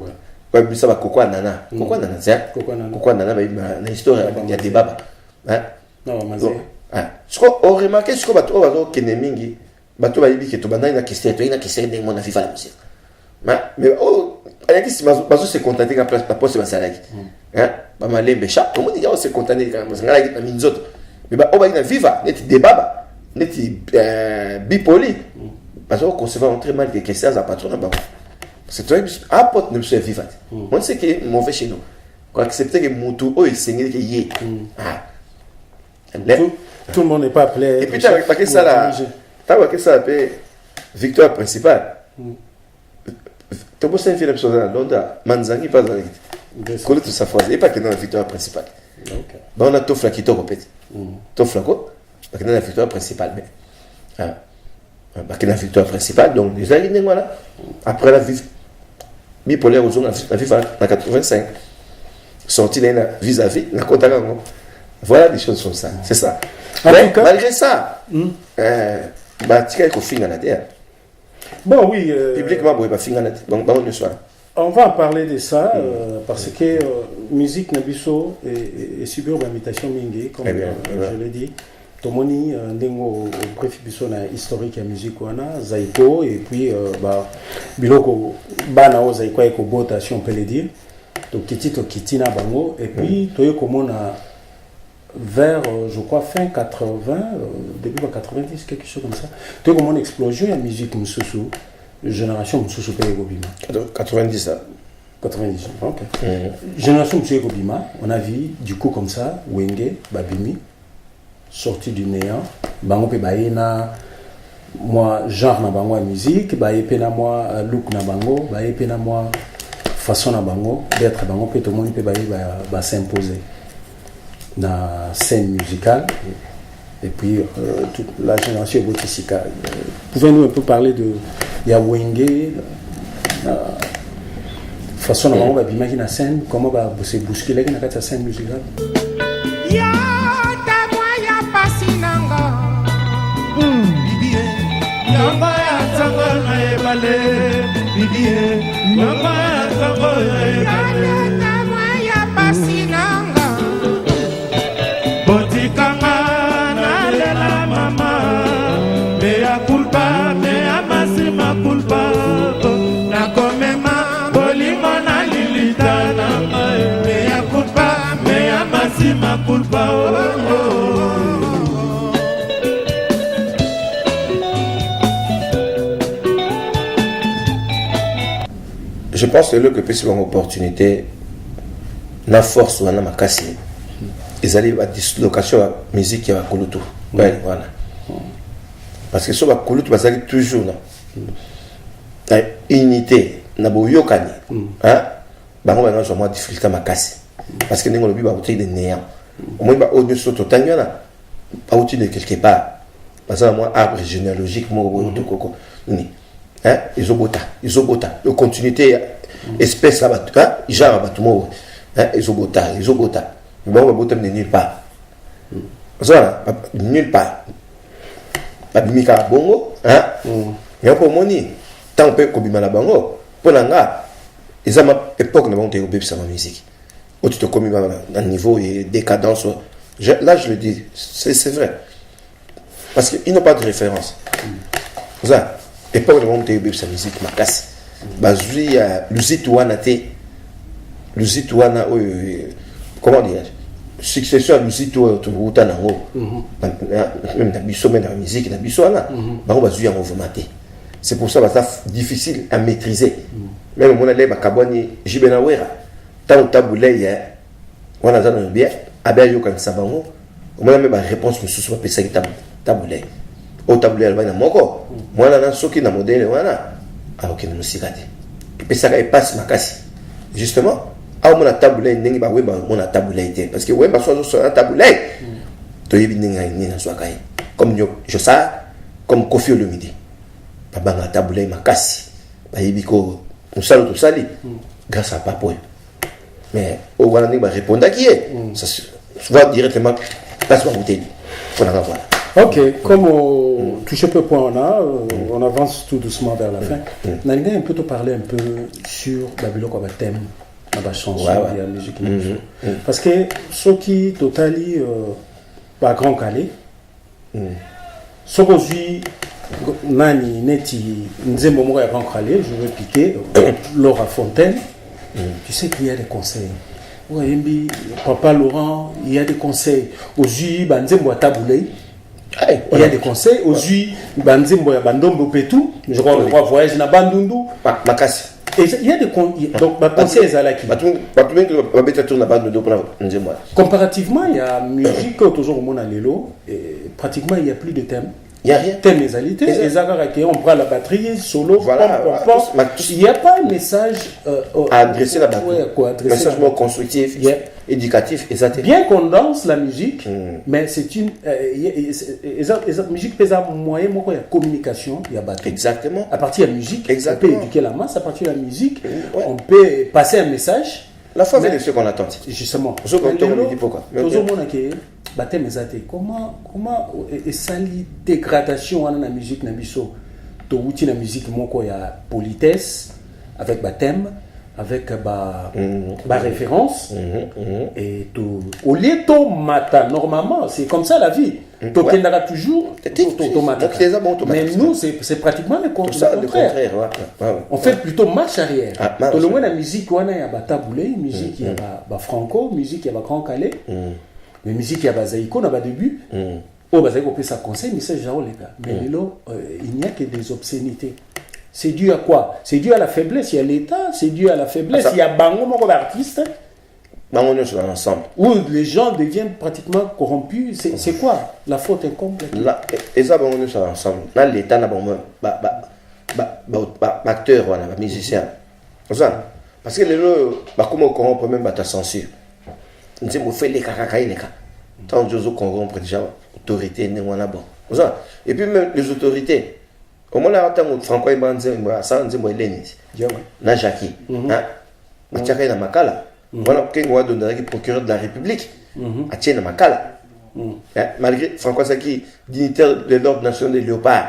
ouais bisa ba kokwa nana tiens kokwa nana ba na histoire ya débat hein non mazé ah ce qu'on remarqué ce que bato bazo kenemingi bato ba yibi ke to bandai na Kesser to ina Kesser ndenge mona viva la musique mais oh ayaki si bazo se contenter ka place pa poste basalaki hein ba malembe cha comment dire se contenter ka ngala ki na minzoto mais ba oba ina viva neti débat neti bipoli parce qu'on concevoir très mal que Kesser za patron ba c'est toi apporte ne se vivre on sait que mauvais chez nous qu'on accepter que mutu o isengeli que yé tout le monde n'est pas appelé et puis tu as pas que ça là t'as que ça appelé victoire principale tu peux s'infiner sur ça donc manzangi pas avec coller tout ça phrase et pas que dans la victoire principale bon on a tout fla qui te répète tout fla quoi parce que dans la victoire principale mais parce que la victoire principale donc déjà il voilà après la vie bipolaire aux zones la vie en 85 sorti là vis-à-vis la compte voilà des choses comme ça c'est ça mais malgré ça bah tu sais qu'on finit à la terre bon oui publiquement bon pas finir à la terre donc bon le soir on va en parler de ça parce que musique nabiso et subir l'invitation mingi comme je l'ai dit tomoni ndengo bref biso na historique ya musique wana zaiko et puis ba biloko bana o zaiko eko bota si on peut le dire to kiti na bango et puis toye komona vers je crois fin 80 début 90 quelque chose comme ça toye komona explosion ya musique mususu génération mususu pe gobima 90 ça 90 OK génération mususu gobima on a vu du coup comme ça Wenge Babimi sorti du néant bango pe baye na moi genre na bango ya musique baye pe na moi look na bango baye pe na moi façon na bango d'être bango pe tout le monde pe baye ba s'imposer na scène musicale et puis toute la génération botisika pouvez-nous un peu parler de ya Wenge façon na bango ba bimaki na scène comment ba se bousculer na kati ya scène musicale Nyamba ya sango na ebale bibie nyamba ya sango na ebale tamwa ya pasinanga botikanga na lela mama me ya culpa me ya masima culpa na komema bolingo na lilita na me ya culpa me ya masima culpa je pense que le que peut avoir une opportunité na force ou na makasi ils allaient à dislocation à musique ya kulutu ouais voilà parce que sur la kulutu ça toujours na unité na boyokani hein bango bana zo moi difficulté makasi parce que ningo lobi ba outil de néant au moins ba audio soto tangana ba outil de quelque part parce que moi arbre généalogique moi de coco ni hein ils ont bota la continuité espèce là bas genre batumo hein ils ont bota bon bota de nulle part ça nulle part ba bimika bongo hein ya pour moni tant peu ko bimala bango pour nga ils ont époque na monter au bébé sa musique où tu te commis dans niveau et décadence là je le dis c'est vrai parce qu'ils n'ont pas de référence ça et pas vraiment de sa musique makasi bazui luzituana comment dire succession luzitu to utana ngo même na biso mais na musique na biso na ba bazui en mouvement. C'est pour ça que c'est difficile à maîtriser même mon allé ba kaboni jibena wera tant tabulay on a dans bien abayo kan sabango on a même ba réponse que sous pesa ki tabulay au tabulay alba na moko mwana na soki na modèle wana aoki na musikati pesa ka passe makasi justement au mona tabulay ndenge ba wemba mona tabulay te parce que wemba so na tabulay to yebi ndenge ni na swaka comme je ça comme Kofi Olomide babanga tabulay makasi ba yebi ko musalo to sali grâce à papoy mais au wana ndenge ba répondre qui est ça souvent directement place ma bouteille. Voilà. Ok, comme on touche un peu point on avance tout doucement vers la fin. Nanga un peu te parler un peu sur Babylone comme thème, la chanson, la musique. Parce que ceux qui totali pas Grand Calais, ceux qui nani neti nzembo moko ya Grand Calais, je veux piquer Laura Fontaine. Tu sais qu'il y a des conseils. Ouais, Papa Laurent, il y a des conseils. Aujourd'hui, banzembo taboulé. Il y a des conseils. Aujourd'hui, banzembo ya bandombo petou. Je crois voyage na bandundu. Makasi. Il y a des donc conseils ezalaki. Comparativement, il y a musique toujours au monde à l'élo et pratiquement il n'y a plus de thèmes. Il n'y a rien. Thème égalité, on prend la batterie, solo, voilà, il n'y a pas un message à adresser la batterie. Message constructif, éducatif, et ça. Bien qu'on danse la musique, mais c'est une. La musique pèse un moyen de communication, il y a batterie. Exactement. À partir de la musique, on peut éduquer la masse, à partir de la musique, on peut passer un message. La fois c'est ce qu'on attend. Justement. Pourquoi comment et ça dégradation dans la musique na biso to outil na musique moko ya politesse avec thème avec référence et tout au lieu to mata normalement c'est comme ça la vie to kendara toujours to mata mais nous c'est pratiquement le contraire, on fait plutôt marche arrière to le moins la musique wana ya bataboulé musique ya franco musique ya Grand Calais mais musique ya bazaïko na début bazaïko peut ça conseil mais c'est genre les gars mais il n'y a que des obscénités. C'est dû à quoi? C'est dû à la faiblesse, il y a l'État, c'est dû à la faiblesse, il y a bango moko d'artistes. Bango sur l'ensemble. Où les gens deviennent pratiquement corrompus, c'est quoi? La faute incomplète. Et ça bango sur l'ensemble. Là l'État n'a pas acteur voilà, musicien. Parce que les gens comment corrompre même ta censure. Nous disons fait les caca les cas. Tant de choses corrompre déjà autorité n'est pas bon. Et puis même les autorités au moins là tant franco et banzembo ça nzembo eleni na Jackie na tchaka na makala voilà que moi donner procureur de la République a tient na makala malgré Francois Saki dignitaire de l'ordre national des léopards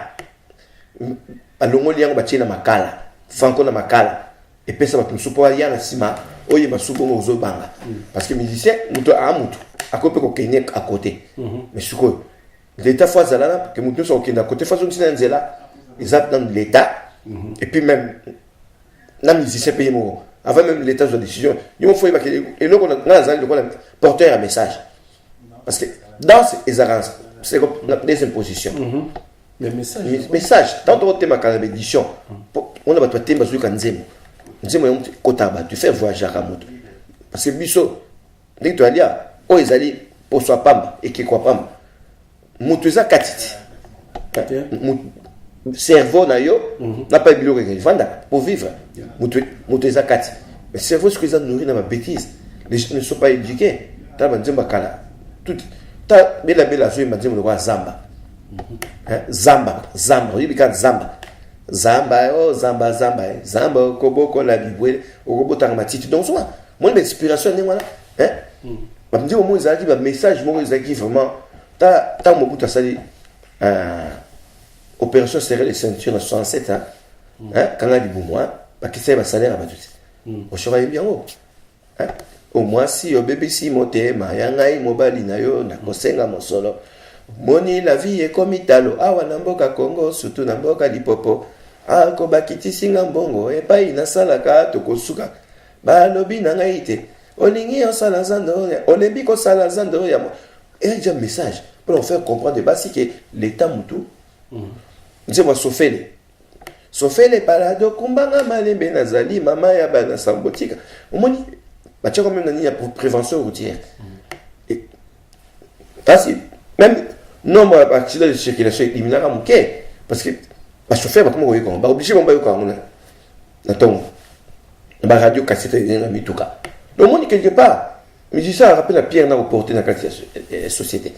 alongo liango ba tient na makala Franco na makala et pesa ba msupo ya na sima oye basubo ngozo banga parce que musicien muto a muto akope ko kenye à côté mais suko l'état fois zalana que muto so kenda côté façon tina nzela exact dans l'État et puis même la musicien pays avant même l'État de décision il faut et là on a porteur un message parce que dans ces arrangements c'est comme des impositions le message dans ton thème à l'édition on a pas thème sur kanzemo nzemo kotaba tu fais voyager à moto parce que biso dès que tu allais oh ils allaient pour soi pamba et qui quoi pamba moto za katiti cerveau na yo n'a pas bilo que vanda pour vivre moto za kati mais cerveau ce que ça nourrit dans ma bêtise les gens ne sont pas éduqués ta banzemba kala tout ta bela zo banzemba le roi zamba zamba oui bika zamba koboko la bibwe okobota matiti donc soit mon inspiration ne voilà ba mdi mo ezaki ba message mo ezaki vraiment ta mobuta sali opération serrer les ceintures en 67 quand a dit moi parce que c'est un salaire à battre au cheval bien au moins si au BBC motema yangai mobali na yo na kosenga mosolo moni la vie est comme italo awa na mboka Congo surtout na mboka Lipopo ko bakiti singa mbongo e pa ina salaka to kosuka ba lobi na ngai te olingi o sala zando olembi ko sala zando ya mo et un message pour faire comprendre basi que l'état mutu nzema sofele parado kumbanga malembe nazali mama ya bana sambotika omoni batia quand même nani ya prévention routière et parce même nombre d'accidents de circulation éliminera muke parce que ba chauffeur ba comment ko ba obligé ba ko na tongo ba radio cassette na mituka donc omoni quelque part musicien rappelle la pierre na reporter na la société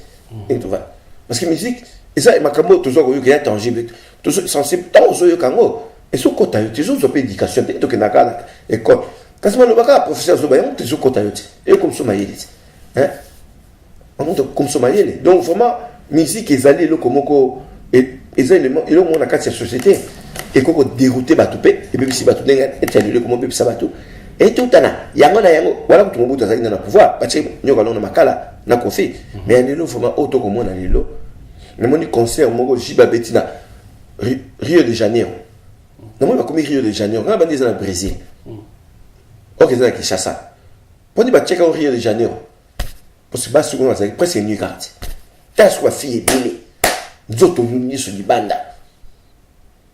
et tout va parce que musique et ça makambo toujours ko yoka tangible toujours sensible tant zo yoka ngo et so kota yo toujours zo pe éducation te to na kala école kasi mano baka professeur zo ba yo toujours kota yo te et comme so mayeli on a consommé. Donc vraiment, musique est allée comme et les éléments, et là on a quatre sociétés et qu'on dérouté batupé et puis si batupé est allé comme on peut ça batou et tout à l'heure yango voilà tout le monde a dans le pouvoir parce que nous allons makala na kofi mais il est vraiment auto comme on a lilo mais mon concert mon jiba betina Rio de Janeiro non moi comme Rio de Janeiro on a bandé dans le Brésil ok c'est là qui chassa pour dire checker au Rio de Janeiro parce que bas souvent c'est presque une carte t'as soit fille belle nzoto nyunyi so libanda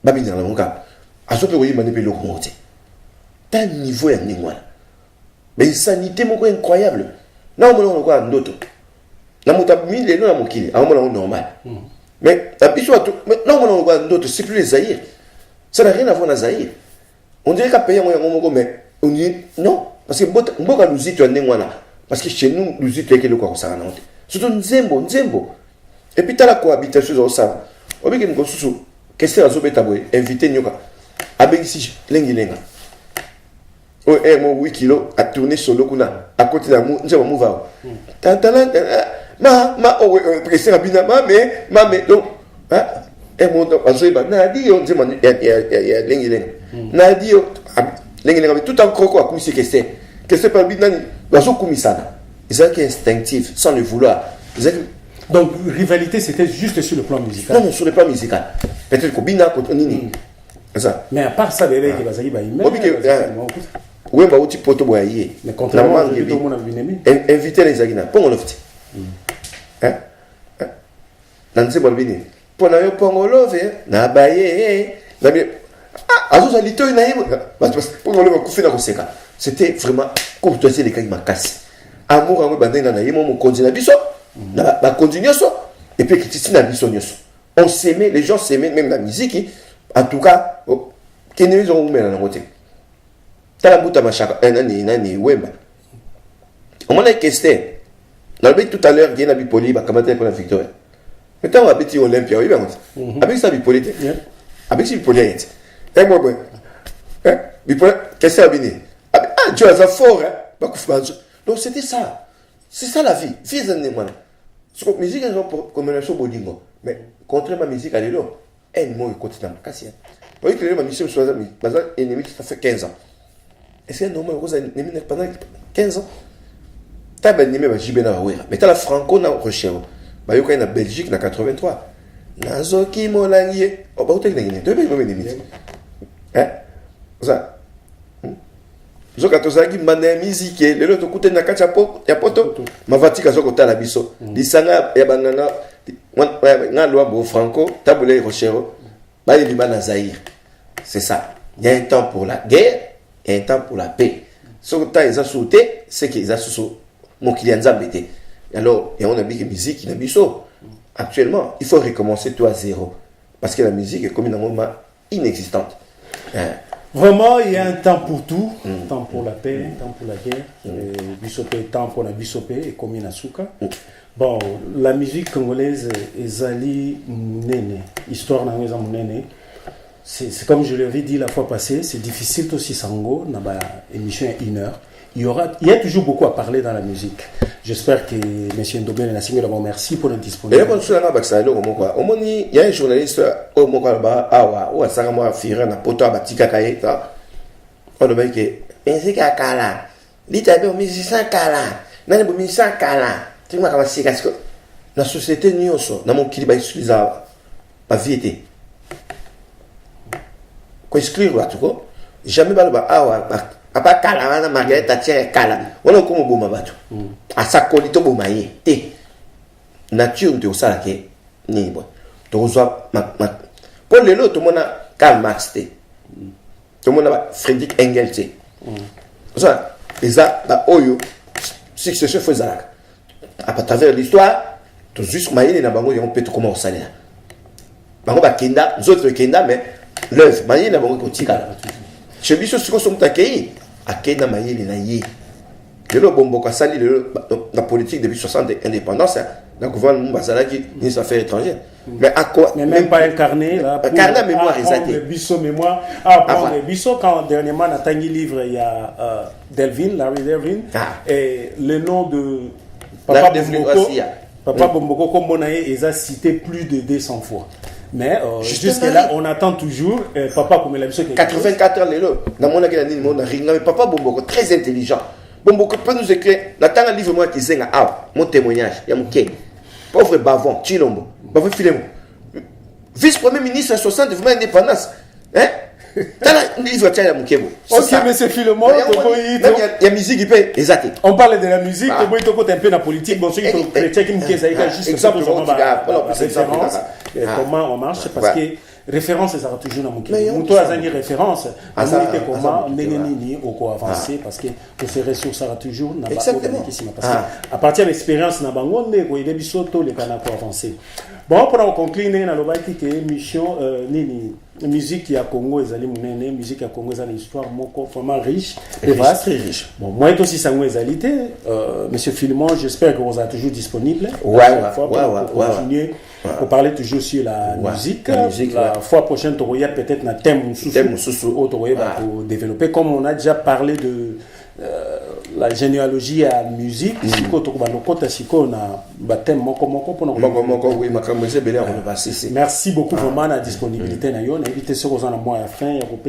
babi dans le cas à ce que vous manipulez le monter t'as niveau ya ningwana mais sanité moko incroyable na on quoi ndoto na mutabmi le na mokili a on normal mais la biso mais na on quoi ndoto c'est plus les Zaïre ça n'a rien à voir na Zaïre on dirait qu'à payer moyen moko mais on dit non parce que mboka luzito ya ningwana parce que chez nous luzito yake le quoi ça na honte surtout nzembo et puis t'as la cohabitation au sein obi ke ngosusu kese azo beta boy invité nyoka abengisi lengilenga o mo 8 kilo a tourner solo kuna à côté de nje mo mova tantala ma o presse rabina ma mais donc hein mo azo ba na di on nje man ya lengilenga na di lengilenga tout en croco a kumisi kese par binani bazo kumisana c'est qui instinctif sans le vouloir. Donc, rivalité, c'était juste sur le plan musical. Non, sur le plan musical. Peut-être que Bina, Nini. Ça. Mais à part ça, bébé, qui va s'agir oui, bah, outil poto boyer. Mais contrairement à tout le monde a vu aimé. Inviter les Agina. Pour mon loft. Hein? Nancy Bolbini. Pour la pongo love, na baye. Ah, azo salito na yebo. Pour mon love, kufina koseka. C'était vraiment comme toi, c'est les cas qui m'a cassé. Amour, amour, bandana na yemo, mon continue biso. La continue ça et puis qui na biso nyoso on s'aimait les gens s'aimaient même la musique en tout cas qui ne ont même dans côté tala buta machaka nani wemba on m'a questé dans le tout à l'heure il y a na bipoli ba kamata pour la victoire maintenant on va petit Olympia oui ben avec ça bipoli avec ça bipoli et moi bon hein bipoli qu'est-ce que bini ah tu as ça fort hein ba kufanzo donc c'était ça c'est ça la vie fils de moi. La musique est comme un show bolingo, mais contrairement à la musique, elle est là. Elle m'a écouté dans ma casse. Vous voyez que ma mission soit ennemi, ça fait 15 ans. Est-ce que normal vous avez ennemi pendant 15 ans? Tu as bien aimé ma JB na Ouera, mais tu as la Franco na Rochelle. Bah, il y a en Belgique na 83. Nazoki Molangi. Oh, bah, vous avez gagné. Tu as bien aimé ennemi. Hein? Ça. Zoka tozaki mbanda musique lelo to kute na kati ya poto mavatika zoko tala biso lisanga ya banana nga loi bo franco tabule rochero bali libana Zaïre c'est ça il y a un temps pour la guerre et un temps pour la paix ce que ta ils a sauté c'est qu'ils a sous mon client zambete alors et on a dit que musique na biso actuellement il faut recommencer tout à zéro parce que la musique est comme une moment inexistante. Vraiment, il y a un temps pour tout, temps pour la paix, temps pour la guerre, bisopé, temps pour la bisopé et comme Nasuka. Bon, la musique congolaise Ezali Mounene, histoire na maison Mounene. C'est comme je l'avais dit la fois passée, c'est difficile aussi sango, na ba émission à 1 heure. Il y a toujours beaucoup à parler dans la musique. J'espère que M. Ndobé et la Signe d'abord merci pour la disponibilité. Il y a un journaliste au Mokalba, ou à Sarama Fira, na poto abatika kaeta. On le mec est musique à Kala. L'Italie, musique à Kala. Nani musique à Kala. Tu m'as commencé parce que la société nyonso, na mon kiliba utiliza ba viété. Quoi exclure là tout quoi? Jamais ba apa kala wana Margareta tire kala wana ko moboma bato asakoli to boma ye te nature nte osala ke ni bo to ozwa pour lelo to mona Karl Marx te to mona ba Friedrich Engels te ça eza ba oyo succession faisala à travers l'histoire to juste mayele na bango yon peut comment osala bango ba kenda d'autres kenda mais l'œuvre mayele na bango ko tikala chez biso siko so mutakei akena mayele na ye lelo bombo ka sali lelo la politique depuis 60 indépendance la gouvernement bazalaki ni affaires étrangères mais à quoi mais même pas incarné là incarné mémoire exacte biso mémoire après biso quand dernièrement na tangi livre il y a Delvin Larry Delvin et le nom de Papa Bomboko, comme on a ils a cité plus de 200 fois. Mais jusque-là, on attend toujours Papa comme la 84 ans, dans mon mais Papa Bomboko, très intelligent. Bomboko peut nous écrire, n'attends un livre moi qui dit mon témoignage, il y a mon quai. Pauvre Bavon, Chilombo, Bavon Filemo. Vice-premier ministre 60, vraiment indépendance. Hein? Ok, mais c'est Philemon. Il y a musique qui peut. Exact. On parle de la musique, tu peux un peu la politique. Bon, ceux qui sont chrétiens qui me disent juste comment on marche, parce que référence, ça sera toujours dans mon cœur. Nous, toi, as une référence. Comment n'est au quoi avancer, parce que ces ressources sera toujours dans la à partir de l'expérience, il y a des bisoto les canaux pour avancer. Bon, pour conclure, nous avons dit que mission musique à Congo, musique à Congo, c'est une histoire vraiment riche et vaste. Très riche. Bon, moi aussi, ça m'a alité. Monsieur Philemon, j'espère que vous êtes toujours disponible. Ouais. Pour continuer, pour parler toujours sur la musique. La fois prochaine, tu auras peut-être un thème pour développer. Comme on a déjà parlé de la généalogie à la musique, merci beaucoup vraiment à la disponibilité. Invitez ceux qui ont à la fin, il y a pour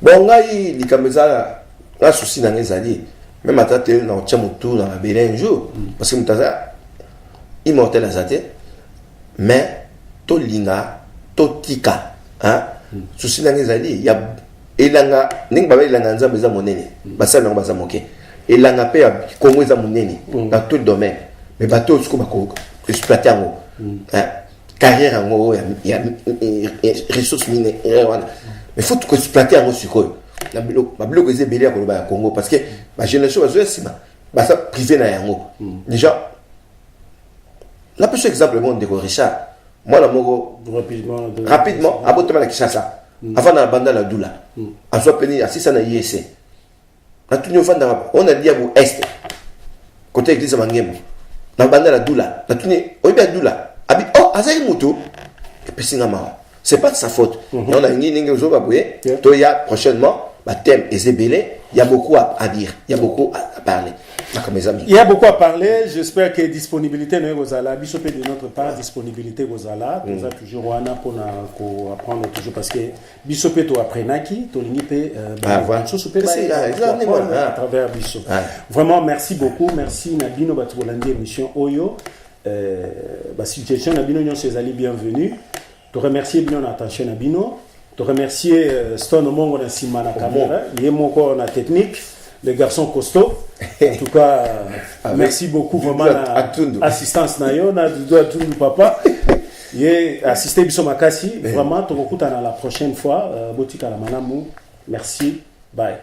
bon, il y a un souci dans les alliés. Même à tâter, on tient mon tour dans la belle un jour. Parce que Mutaza, immortel à Zate, mais Tolinga, Totika, souci dans les alliés, il y a elanga ning baba elanga nzambe za monene basala ngo bazamoke elanga pe ya Congo za monene dans tout domaine mais bateau siko bako exploiter ngo carrière ngo ya ressources minières wana mais faut que exploiter ngo siko na biloko ezebeli ya koloba ya Congo parce que ba génération bazo sima basa privé na yango déjà la plus exemple monde de Richard moi la moko rapidement abotema la Kinshasa avant la bande la doula en soit peni assisa na IEC na tunyo fanda on a dit à vous est côté église mangemo na bande la doula na tunyo oiba doula abi azai moto et puis sinama c'est pas de sa faute on a ni ninge zo baboué to ya prochainement thème ezebele il y a beaucoup à dire il y a beaucoup à parler. Il y a beaucoup à parler. J'espère que disponibilité de notre part, disponibilité Gozala, nous a toujours wana pour apprendre toujours parce que Bisopé to apprenaki, to linipe à travers Biso. Vraiment merci beaucoup, merci Nabino Batbolandi émission Oyo. Situation Nabino nyon Césali bienvenue. Te remercier bien attention Nabino. Te remercier Stone Mongo na Simana caméra, Yemoko na technique. Les garçons costauds. En tout cas, merci beaucoup vraiment à l'assistance nayo na Tundu papa. Et assisté Biso Makasi, vraiment, tu recoutes la prochaine fois. Botika la manamu. Merci. Bye.